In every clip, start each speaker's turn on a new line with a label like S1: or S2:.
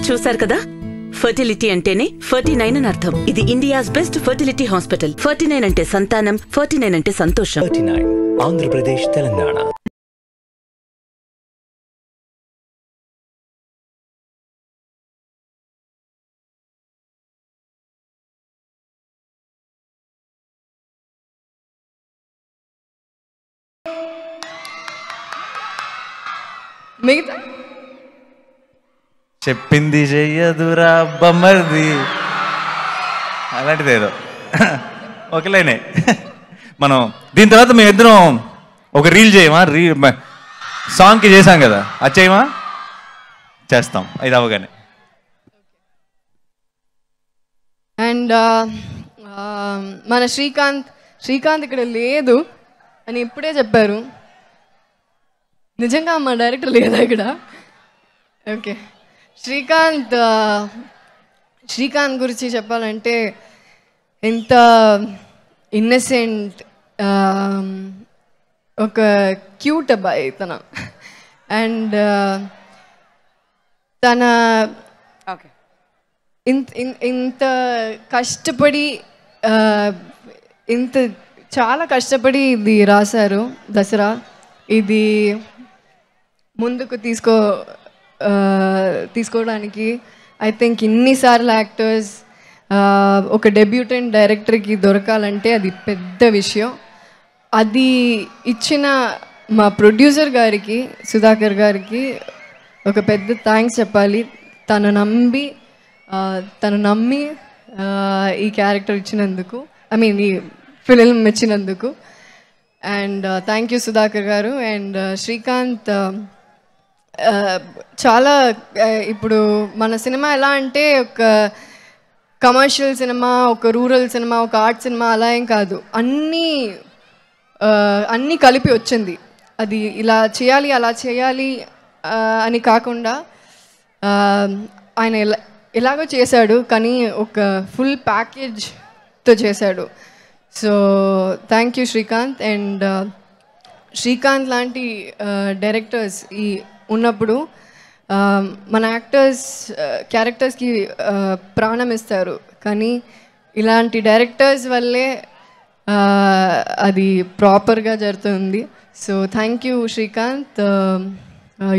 S1: చూసారు కదా, ఫర్టిలిటీ అంటేనే 49 అని అర్థం. ఇది ఇండియాస్ బెస్ట్ ఫర్టిలిటీ హాస్పిటల్. 49 అంటే సంతానం, 49 అంటే సంతోషం.
S2: 39 ఆంధ్రప్రదేశ్, తెలంగాణ.
S3: మిగతా
S4: చెప్పింది చెయ్యదురా బమ్మర్ది అలాంటిది ఏదో ఒకలేనే. మనం దీని తర్వాత మేము ఇద్దరం ఒక రీల్ చేయమా? సాంగ్కి చేసాం కదా, అది చేయమా? చేస్తాం ఇది అవగానే.
S3: అండ్ మన శ్రీకాంత్ ఇక్కడ లేదు అని ఇప్పుడే చెప్పారు. నిజంగా మా డైరెక్టర్ లేదా ఇక్కడ? ఓకే, శ్రీకాంత్ గురించి చెప్పాలంటే ఎంత ఇన్నసెంట్, ఒక క్యూట్ అబ్బాయి తన. అండ్ తన ఇంత కష్టపడి చాలా కష్టపడి ఇది రాశారు దసరా. ఇది ముందుకు తీసుకోవడానికి ఐ థింక్ ఇన్నిసార్లు యాక్టర్స్ ఒక డెబ్యూటెంట్ డైరెక్టర్కి దొరకాలంటే అది పెద్ద విషయం. అది ఇచ్చిన మా ప్రొడ్యూసర్ గారికి, సుధాకర్ గారికి ఒక పెద్ద థ్యాంక్స్ చెప్పాలి. తను నమ్మి ఈ క్యారెక్టర్ ఇచ్చినందుకు, ఐ మీన్ ఈ ఫిలిం ఇచ్చినందుకు. అండ్ థ్యాంక్ యూ సుధాకర్ గారు. అండ్ శ్రీకాంత్ చాలా ఇప్పుడు మన సినిమా ఎలా అంటే ఒక కమర్షియల్ సినిమా, ఒక రూరల్ సినిమా, ఒక ఆర్ట్ సినిమా అలా ఏం కాదు. అన్నీ కలిపి వచ్చింది. అది ఇలా చేయాలి అలా చేయాలి అని కాకుండా ఆయన ఎలాగో చేశాడు, కానీ ఒక ఫుల్ ప్యాకేజ్తో చేశాడు. So thank you Srikanth. And Srikanth లాంటి డైరెక్టర్స్ ఉన్నప్పుడు మన క్యారెక్టర్స్కి ప్రాణం ఇస్తారు, కానీ ఇలాంటి డైరెక్టర్స్ వల్లే అది ప్రాపర్గా జరుగుతుంది. So thank you Srikanth,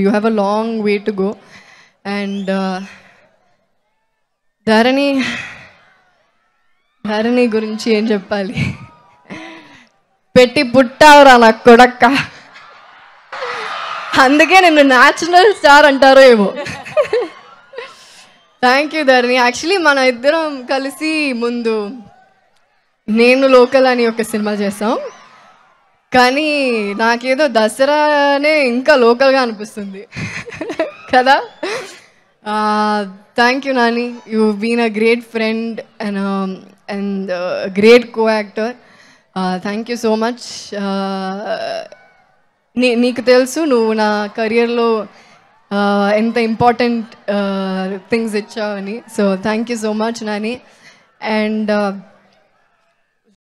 S3: you have a long way to go. And Dharani గురించి ఏం చెప్పాలి? పెట్టి పుట్టావురా నా కొడక్క, అందుకే నిన్ను న్యాచురల్ స్టార్ అంటారో ఏమో. Thank you Dharani. యాక్చువల్లీ మన ఇద్దరం కలిసి ముందు నేను లోకల్ అని ఒక సినిమా చేసాం, కానీ నాకేదో దసరానే ఇంకా లోకల్గా అనిపిస్తుంది కదా. Thank you Nani, you been a great friend and great co actor. Thank you so much. నీకు తెలుసు నువ్వు నా కెరియర్లో ఎంత ఇంపార్టెంట్ థింగ్స్ ఇచ్చావని. So thank you so much Nani. And